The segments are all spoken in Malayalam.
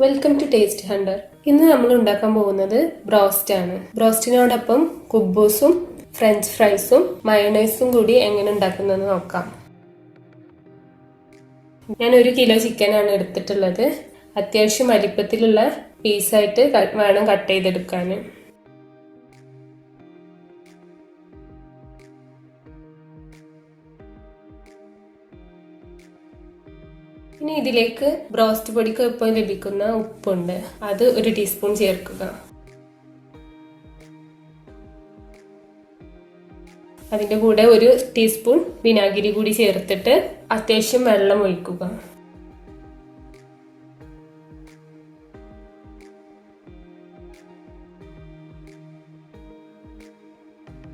Welcome to taste Hunter. ഇന്ന് നമ്മൾ ഉണ്ടാക്കാൻ പോകുന്നത് ബ്രോസ്റ്റ് ആണ്. ബ്രോസ്റ്റിനോടൊപ്പം കുബൂസും ഫ്രഞ്ച് ഫ്രൈസും മയോണൈസും കൂടി എങ്ങനെ ഉണ്ടാക്കുന്നതെന്ന് നോക്കാം. ഞാൻ 1 കിലോ ചിക്കനാണ് എടുത്തിട്ടുള്ളത്. അത്യാവശ്യം വലിപ്പത്തിലുള്ള പീസായിട്ട് വേണം കട്ട് ചെയ്തെടുക്കാൻ. ഇനി ഇതിലേക്ക് ബ്രോസ്റ്റ് പൊടിക്ക് ഒപ്പം ലഭിക്കുന്ന ഉപ്പുണ്ട്, അത് 1 ടീസ്പൂൺ ചേർക്കുക. അതിൻ്റെ കൂടെ 1 ടീസ്പൂൺ വിനാഗിരി കൂടി ചേർത്തിട്ട് അത്യാവശ്യം വെള്ളം ഒഴിക്കുക.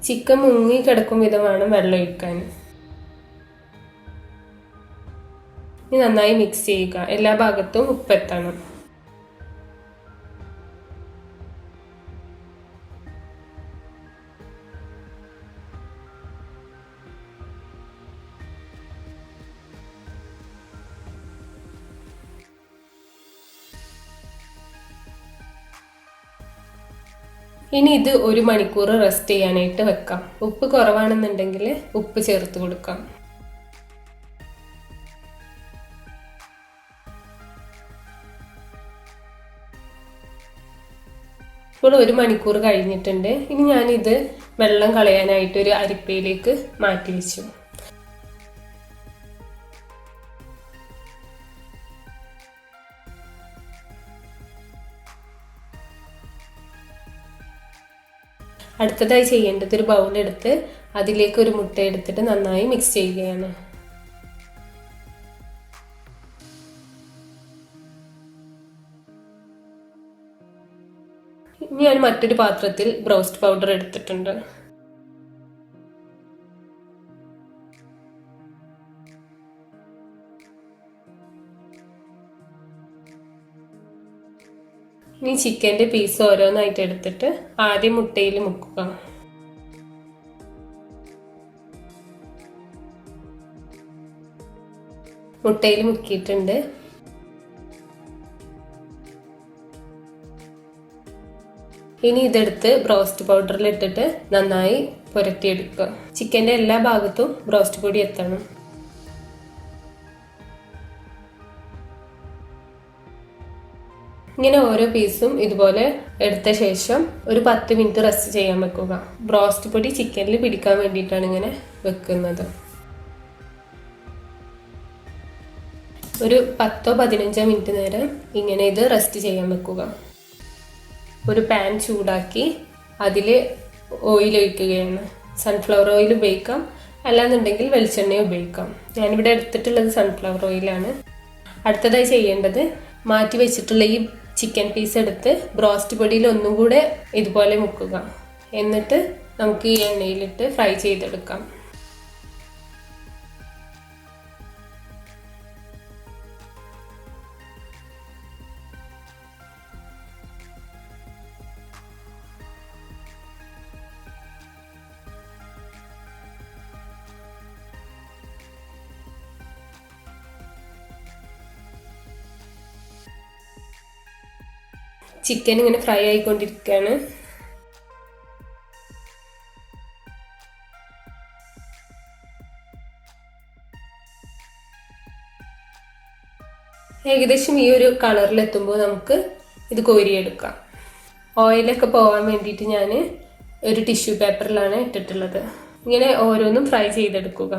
ചിക്കൻ മുങ്ങി കിടക്കും വിധമാണ് വെള്ളം ഒഴിക്കാൻ. ഇനി നന്നായി മിക്സ് ചെയ്യുക. എല്ലാ ഭാഗത്തും ഉപ്പെത്തണം. ഇനി ഇത് 1 മണിക്കൂർ റെസ്റ്റ് ചെയ്യാനായിട്ട് വെക്കാം. ഉപ്പ് കുറവാണെന്നുണ്ടെങ്കിൽ ഉപ്പ് ചേർത്ത് കൊടുക്കാം. ഇപ്പോൾ 1 മണിക്കൂർ കഴിഞ്ഞിട്ടുണ്ട്. ഇനി ഞാനിത് വെള്ളം കളയാനായിട്ട് ഒരു അരിപ്പയിലേക്ക് മാറ്റി വെച്ചു. അടുത്തതായി ചെയ്യേണ്ടത് ഒരു ബൗൾ എടുത്ത് അതിലേക്ക് 1 മുട്ട എടുത്തിട്ട് നന്നായി മിക്സ് ചെയ്യുകയാണ്. ഞാൻ മറ്റൊരു പാത്രത്തിൽ ബ്രോസ്റ്റ് പൗഡർ എടുത്തിട്ടുണ്ട്. ഇനി ചിക്കൻ്റെ പീസ് ഓരോന്നായിട്ട് എടുത്തിട്ട് ആദ്യം മുട്ടയിൽ മുക്കുക. മുട്ടയിൽ മുക്കിയിട്ടുണ്ട്. ഇനി ഇതെടുത്ത് ബ്രോസ്റ്റ് പൗഡറിൽ ഇട്ടിട്ട് നന്നായി പുരട്ടിയെടുക്കുക. ചിക്കൻ്റെ എല്ലാ ഭാഗത്തും ബ്രോസ്റ്റ് പൊടി എത്തണം. ഇങ്ങനെ ഓരോ പീസും ഇതുപോലെ എടുത്ത ശേഷം ഒരു 10 മിനിറ്റ് റെസ്റ്റ് ചെയ്യാൻ വെക്കുക. ബ്രോസ്റ്റ് പൊടി ചിക്കനിൽ പിടിക്കാൻ വേണ്ടിയിട്ടാണ് ഇങ്ങനെ വെക്കുന്നത്. ഒരു 10-15 മിനിറ്റ് നേരം ഇങ്ങനെ ഇത് റെസ്റ്റ് ചെയ്യാൻ വെക്കുക. ഒരു പാൻ ചൂടാക്കി അതിൽ ഓയിൽ ഒഴിക്കുകയാണ്. സൺഫ്ലവർ ഓയിൽ ഉപയോഗിക്കാം, അല്ലാന്നുണ്ടെങ്കിൽ വെളിച്ചെണ്ണ ഉപയോഗിക്കാം. ഞാനിവിടെ എടുത്തിട്ടുള്ളത് സൺഫ്ലവർ ഓയിലാണ്. അടുത്തതായി ചെയ്യേണ്ടത് മാറ്റി വെച്ചിട്ടുള്ള ഈ ചിക്കൻ പീസ് എടുത്ത് ബ്രോസ്റ്റ് പൊടിയിൽ ഒന്നും കൂടെ ഇതുപോലെ മുക്കുക. എന്നിട്ട് നമുക്ക് ഈ എണ്ണയിലിട്ട് ഫ്രൈ ചെയ്തെടുക്കാം. ചിക്കൻ ഇങ്ങനെ ഫ്രൈ ആയിക്കൊണ്ടിരിക്കുകയാണ്. ഏകദേശം ഈ ഒരു കളറിലെത്തുമ്പോൾ നമുക്ക് ഇത് കോരിയെടുക്കാം. ഓയിലൊക്കെ പോകാൻ വേണ്ടിയിട്ട് ഞാൻ ഒരു ടിഷ്യൂ പേപ്പറിലാണ് ഇട്ടിട്ടുള്ളത്. ഇങ്ങനെ ഓരോന്നും ഫ്രൈ ചെയ്തെടുക്കുക.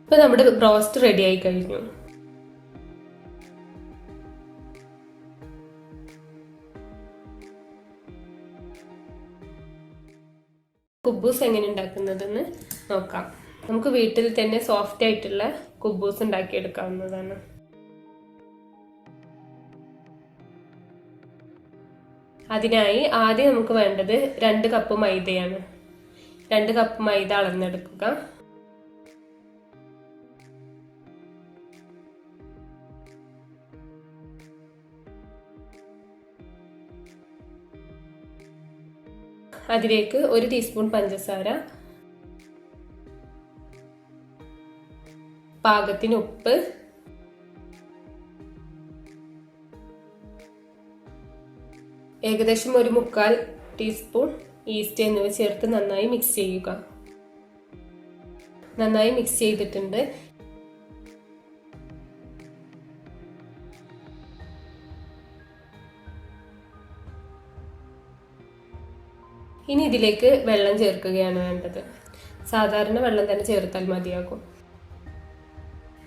ഇപ്പോൾ നമ്മുടെ ബ്രോസ്റ്റ് റെഡി ആയി കഴിഞ്ഞു. കുബൂസ് എങ്ങനെ ഉണ്ടാക്കുന്നതെന്ന് നോക്കാം. നമുക്ക് വീട്ടിൽ തന്നെ സോഫ്റ്റ് ആയിട്ടുള്ള കുബൂസ് ഉണ്ടാക്കിയെടുക്കാവുന്നതാണ്. അതിനായി ആദ്യം നമുക്ക് വേണ്ടത് 2 കപ്പ് മൈദയാണ്. 2 കപ്പ് മൈദ അളന്നെടുക്കുക. അതിലേക്ക് 1 ടീസ്പൂൺ പഞ്ചസാര, പാകത്തിന് ഉപ്പ്, ഏകദേശം ഒരു 1/4 ടീസ്പൂൺ ഈസ്റ്റ് എന്നിവ ചേർത്ത് നന്നായി മിക്സ് ചെയ്യുക. നന്നായി മിക്സ് ചെയ്തിട്ടുണ്ട്. ഇനി ഇതിലേക്ക് വെള്ളം ചേർക്കുകയാണ് വേണ്ടത്. സാധാരണ വെള്ളം തന്നെ ചേർത്താൽ മതിയാകും.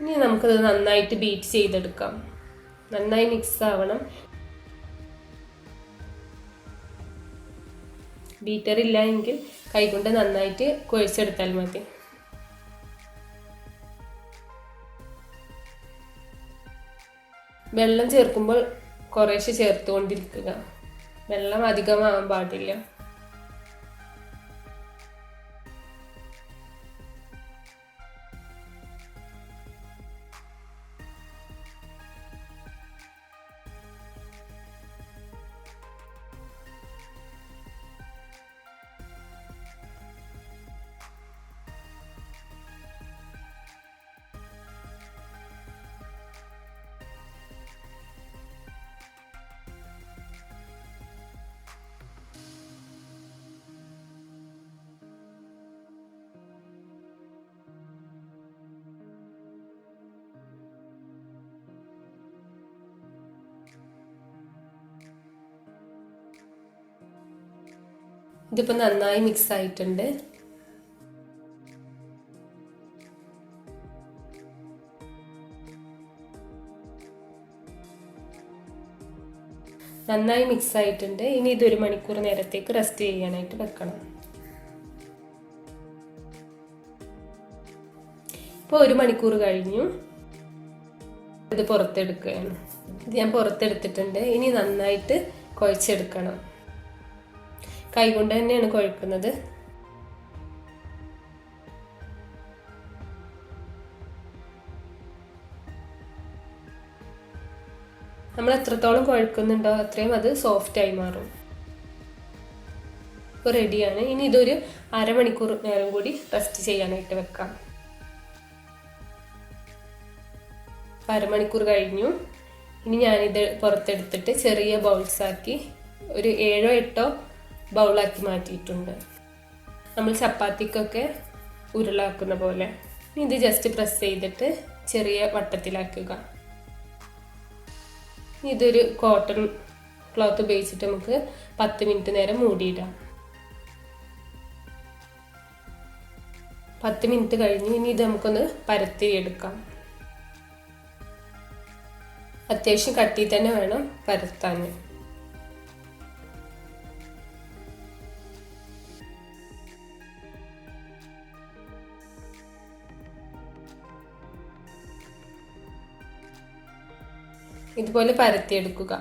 ഇനി നമുക്കത് നന്നായിട്ട് ബീറ്റ് ചെയ്തെടുക്കാം. നന്നായി മിക്സ് ആവണം. ബീറ്റർ ഇല്ല എങ്കിൽ കൈകൊണ്ട് നന്നായിട്ട് കുഴച്ചെടുത്താൽ മതി. വെള്ളം ചേർക്കുമ്പോൾ കുറേശ്ശെ ചേർത്തുകൊണ്ടിരിക്കുക. വെള്ളം അധികമാവാൻ പാടില്ല. ഇതിപ്പോൾ നന്നായി മിക്സ് ആയിട്ടുണ്ട്. നന്നായി മിക്സ് ആയിട്ടുണ്ട്. ഇനി ഇത് 1 മണിക്കൂർ നേരത്തേക്ക് റെസ്റ്റ് ചെയ്യാനായിട്ട് വെക്കണം. ഇപ്പോൾ 1 മണിക്കൂർ കഴിഞ്ഞു. ഇത് പുറത്തെടുക്കുകയാണ്. ഇത് ഞാൻ പുറത്തെടുത്തിട്ടുണ്ട്. ഇനി നന്നായിട്ട് കുഴച്ചെടുക്കണം. കൈകൊണ്ട് തന്നെയാണ് കുഴക്കുന്നത്. നമ്മൾ എത്രത്തോളം കുഴക്കുന്നുണ്ടോ അത്രയും അത് സോഫ്റ്റ് ആയി മാറും. ഇപ്പോൾ റെഡിയാണ്. ഇനി ഇതൊരു 1/2 മണിക്കൂർ നേരം കൂടി റെസ്റ്റ് ചെയ്യാനായിട്ട് വെക്കാം. 1/2 മണിക്കൂർ കഴിഞ്ഞു. ഇനി ഞാനിത് പുറത്തെടുത്തിട്ട് ചെറിയ ബൗൾസ് ആക്കി ഒരു 7 8 ബൗളാക്കി മാറ്റിയിട്ടുണ്ട്. നമ്മൾ ചപ്പാത്തിക്കൊക്കെ ഉരുളാക്കുന്ന പോലെ. ഇനി ഇത് ജസ്റ്റ് പ്രസ് ചെയ്തിട്ട് ചെറിയ വട്ടത്തിലാക്കുക. ഇതൊരു കോട്ടൺ ക്ലോത്ത് ഉപയോഗിച്ചിട്ട് നമുക്ക് 10 മിനിറ്റ് നേരം മൂടിയിടാം. 10 മിനിറ്റ് കഴിഞ്ഞു. ഇനി ഇത് നമുക്കൊന്ന് പരത്തിയെടുക്കാം. അത്യാവശ്യം കട്ടി തന്നെ വേണം പരത്താൻ. ഇതുപോലെ പരത്തിയെടുക്കുക.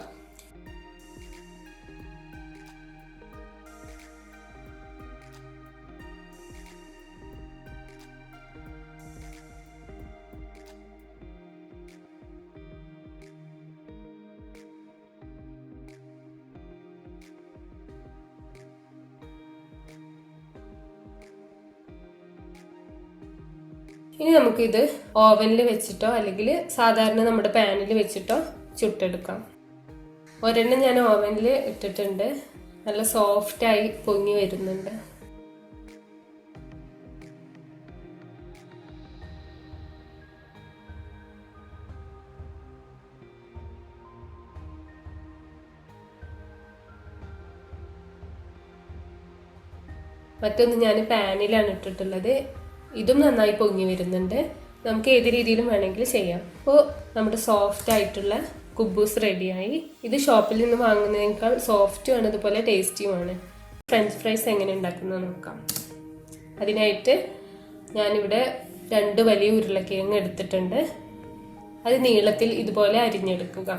ഇനി നമുക്കിത് ഓവനിൽ വെച്ചിട്ടോ അല്ലെങ്കിൽ സാധാരണ നമ്മുടെ പാനിൽ വെച്ചിട്ടോ ചുട്ടെടുക്കാം. ഒരെണ്ണം ഞാൻ ഓവനിൽ ഇട്ടിട്ടുണ്ട്. നല്ല സോഫ്റ്റായി പൊങ്ങി വരുന്നുണ്ട്. മറ്റൊന്ന് ഞാൻ പാനിലാണ് ഇട്ടിട്ടുള്ളത്. ഇതും നന്നായി പൊങ്ങി വരുന്നുണ്ട്. നമുക്ക് ഏത് രീതിയിലും വേണമെങ്കിൽ ചെയ്യാം. അപ്പോൾ നമ്മുടെ സോഫ്റ്റ് ആയിട്ടുള്ള കുബൂസ് റെഡിയായി. ഇത് ഷോപ്പിൽ നിന്ന് വാങ്ങുന്നതിനേക്കാൾ സോഫ്റ്റുമാണ്, അതുപോലെ ടേസ്റ്റിയുമാണ്. ഫ്രഞ്ച് ഫ്രൈസ് എങ്ങനെ ഉണ്ടാക്കുന്നത് നോക്കാം. അതിനായിട്ട് ഞാനിവിടെ 2 വലിയ ഉരുളക്കിഴങ്ങ് എടുത്തിട്ടുണ്ട്. അത് നീളത്തിൽ ഇതുപോലെ അരിഞ്ഞെടുക്കുക.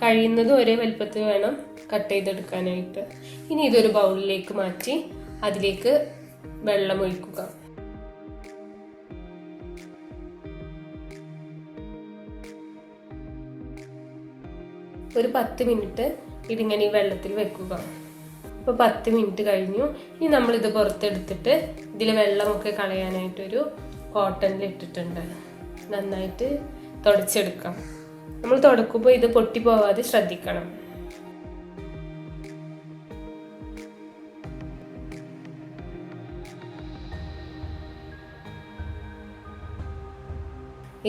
കഴിയുന്നതും ഒരേ വലുപ്പത്തിൽ വേണം കട്ട് ചെയ്തെടുക്കാനായിട്ട്. ഇനി ഇതൊരു ബൗളിലേക്ക് മാറ്റി അതിലേക്ക് വെള്ളം ഒഴിക്കുക. ഒരു 10 മിനിറ്റ് ഇതിങ്ങനെ ഈ വെള്ളത്തിൽ വെക്കുക. ഇപ്പോൾ 10 മിനിറ്റ് കഴിഞ്ഞു. ഇനി നമ്മളിത് പുറത്തെടുത്തിട്ട് ഇതിൽ വെള്ളമൊക്കെ കളയാനായിട്ടൊരു കോട്ടണിൽ ഇട്ടിട്ടുണ്ട്. നന്നായിട്ട് തുടച്ചെടുക്കാം. നമ്മൾ തുടക്കുമ്പോൾ ഇത് പൊട്ടി പോവാതെ ശ്രദ്ധിക്കണം.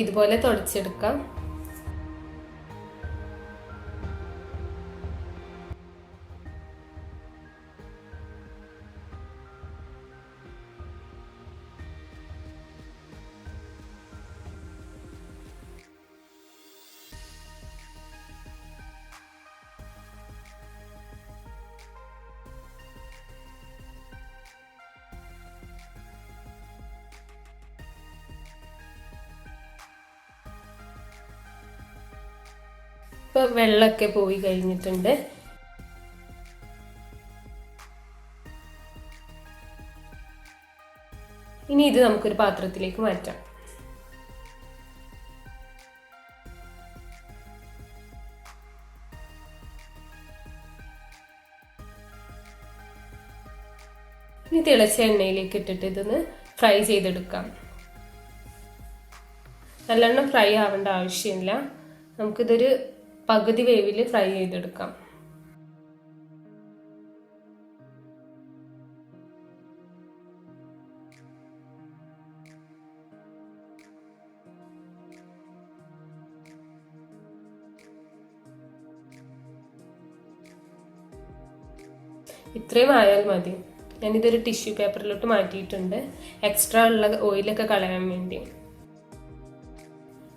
ഇതുപോലെ തുടച്ചെടുക്കാം. ഇപ്പോൾ വെള്ളമൊക്കെ പോയി കഴിഞ്ഞിട്ടുണ്ട്. ഇനി ഇത് നമുക്കൊരു പാത്രത്തിലേക്ക് മാറ്റാം. ഇനി തിളച്ച എണ്ണയിലേക്ക് ഇട്ടിട്ട് ഇതൊന്ന് ഫ്രൈ ചെയ്തെടുക്കാം. നല്ലോണം ഫ്രൈ ആവേണ്ട ആവശ്യമില്ല. നമുക്കിതൊരു പകുതി വേവിൽ ഫ്രൈ ചെയ്തെടുക്കാം. ഇത്രയും ആയാൽ മതി. ഞാനിതൊരു ടിഷ്യൂ പേപ്പറിലോട്ട് മാറ്റിയിട്ടുണ്ട്, എക്സ്ട്രാ ഉള്ള ഓയിലൊക്കെ കളയാൻ വേണ്ടി.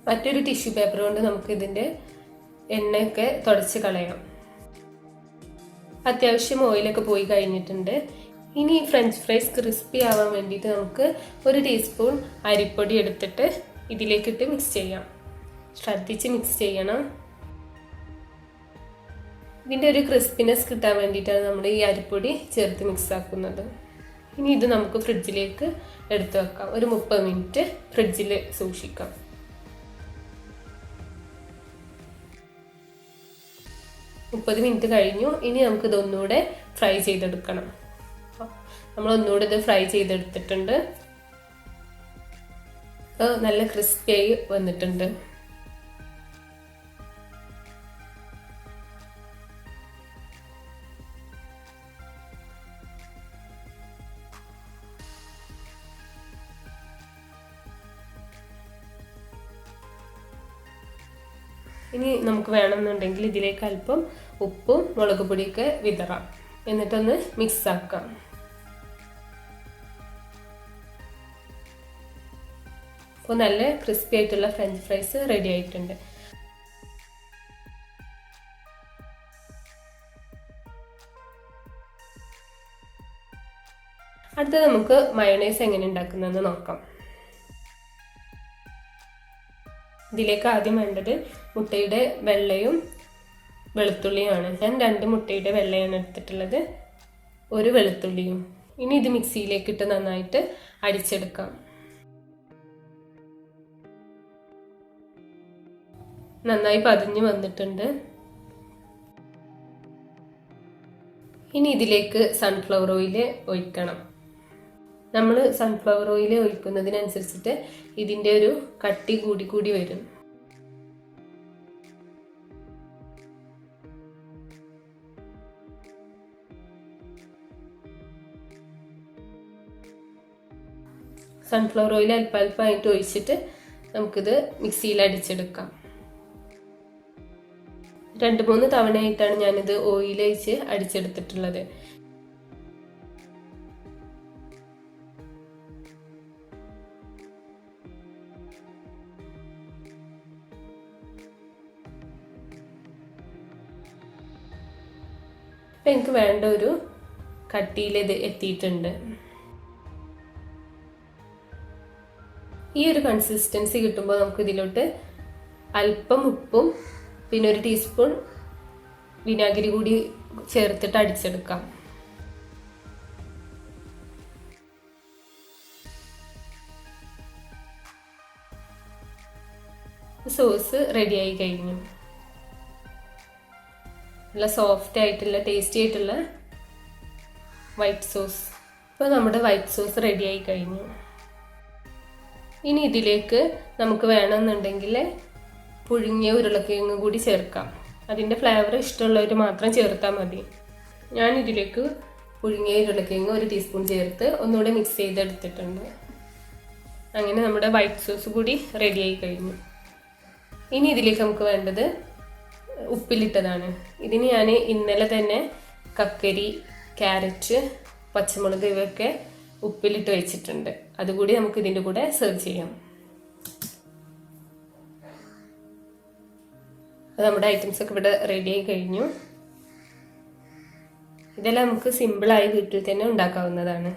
മറ്റൊരു ടിഷ്യൂ പേപ്പർ കൊണ്ട് നമുക്ക് ഇതിൻ്റെ എണ്ണയൊക്കെ തുടച്ച് കളയാം. അത്യാവശ്യം ഓയിലൊക്കെ പോയി കഴിഞ്ഞിട്ടുണ്ട്. ഇനി ഫ്രഞ്ച് ഫ്രൈസ് ക്രിസ്പി ആവാൻ വേണ്ടിയിട്ട് നമുക്ക് 1 ടീസ്പൂൺ അരിപ്പൊടി എടുത്തിട്ട് ഇതിലേക്കിട്ട് മിക്സ് ചെയ്യാം. ശ്രദ്ധിച്ച് മിക്സ് ചെയ്യണം. ഇതിൻ്റെ ഒരു ക്രിസ്പിനെസ് കിട്ടാൻ വേണ്ടിയിട്ടാണ് നമ്മൾ ഈ അരിപ്പൊടി ചേർത്ത് മിക്സ് ആക്കുന്നത്. ഇനി ഇത് നമുക്ക് ഫ്രിഡ്ജിലേക്ക് എടുത്ത് വെക്കാം. ഒരു 30 മിനിറ്റ് ഫ്രിഡ്ജിൽ സൂക്ഷിക്കാം. 30 മിനിറ്റ് കഴിഞ്ഞു. ഇനി നമുക്കിത് ഒന്നുകൂടെ ഫ്രൈ ചെയ്തെടുക്കണം. നമ്മളൊന്നുകൂടെ ഇത് ഫ്രൈ ചെയ്തെടുത്തിട്ടുണ്ട്. നല്ല ക്രിസ്പിയായി വന്നിട്ടുണ്ട്. ഇനി നമുക്ക് വേണമെന്നുണ്ടെങ്കിൽ ഇതിലേക്ക് അല്പം ഉപ്പും മുളക് പൊടിയൊക്കെ വിതറാം. എന്നിട്ടൊന്ന് മിക്സ് ആക്കാം. അപ്പോൾ നല്ല ക്രിസ്പി ആയിട്ടുള്ള ഫ്രഞ്ച് ഫ്രൈസ് റെഡി ആയിട്ടുണ്ട്. അടുത്ത നമുക്ക് മയോണൈസ് എങ്ങനെ ഉണ്ടാക്കുന്നതെന്ന് നോക്കാം. ഇതിലേക്ക് ആദ്യം വേണ്ടത് മുട്ടയുടെ വെള്ളയും വെളുത്തുള്ളിയുമാണ്. ഞാൻ 2 മുട്ടയുടെ വെള്ളയാണ് എടുത്തിട്ടുള്ളത്, 1 വെളുത്തുള്ളിയും. ഇനി ഇത് മിക്സിയിലേക്ക് ഇട്ട് നന്നായിട്ട് അടിച്ചെടുക്കാം. നന്നായി പതിഞ്ഞ് വന്നിട്ടുണ്ട്. ഇനി ഇതിലേക്ക് സൺഫ്ലവർ ഓയിൽ ഒഴിക്കണം. നമ്മൾ സൺഫ്ലവർ ഓയിൽ ഒഴിക്കുന്നതിനനുസരിച്ചിട്ട് ഇതിൻ്റെ ഒരു കട്ടി കൂടി വരും. സൺഫ്ലവർ ഓയിൽ അല്പമായിട്ട് ഒഴിച്ചിട്ട് നമുക്കിത് മിക്സിയിൽ അടിച്ചെടുക്കാം. 2-3 തവണയായിട്ടാണ് ഞാനിത് ഓയിൽ ഒഴിച്ച് അടിച്ചെടുത്തിട്ടുള്ളത്. അപ്പം എനിക്ക് വേണ്ട ഒരു കട്ടിയിൽ ഇത് എത്തിയിട്ടുണ്ട്. ഈ ഒരു കൺസിസ്റ്റൻസി കിട്ടുമ്പോൾ നമുക്ക് ഇതിലോട്ട് അല്പം ഉപ്പും പിന്നെ 1 ടീസ്പൂൺ വിനാഗിരി കൂടി ചേർത്തിട്ട് അടിച്ചെടുക്കാം. സോസ് റെഡിയായി കഴിഞ്ഞു. നല്ല സോഫ്റ്റ് ആയിട്ടുള്ള ടേസ്റ്റി ആയിട്ടുള്ള വൈറ്റ് സോസ്. ഇപ്പോൾ നമ്മുടെ വൈറ്റ് സോസ് റെഡിയായി കഴിഞ്ഞു. ഇനി ഇതിലേക്ക് നമുക്ക് വേണമെന്നുണ്ടെങ്കിൽ പുഴുങ്ങിയ ഉരുളക്കിഴങ്ങ് കൂടി ചേർക്കാം. അതിൻ്റെ ഫ്ലേവർ ഇഷ്ടമുള്ളവർ മാത്രം ചേർത്താൽ മതി. ഞാൻ ഇതിലേക്ക് പുഴുങ്ങിയ ഉരുളക്കിഴങ്ങ് 1 ടീസ്പൂൺ ചേർത്ത് ഒന്നുകൂടെ മിക്സ് ചെയ്തെടുത്തിട്ടുണ്ട്. അങ്ങനെ നമ്മുടെ വൈറ്റ് സോസ് കൂടി റെഡിയായി കഴിഞ്ഞു. ഇനി ഇതിലേക്ക് നമുക്ക് വേണ്ടത് ഉപ്പിലിട്ടതാണ്. ഇതിന് ഞാൻ ഇന്നലെ തന്നെ കക്കരി, ക്യാരറ്റ്, പച്ചമുളക് ഇവയൊക്കെ ഉപ്പിലിട്ട് വെച്ചിട്ടുണ്ട്. അതുകൂടി നമുക്ക് ഇതിൻ്റെ കൂടെ സെർവ് ചെയ്യാം. നമ്മുടെ ഐറ്റംസ് ഒക്കെ ഇവിടെ റെഡിയായി കഴിഞ്ഞു. ഇതെല്ലാം നമുക്ക് സിമ്പിളായി വീട്ടിൽ തന്നെ ഉണ്ടാക്കാവുന്നതാണ്.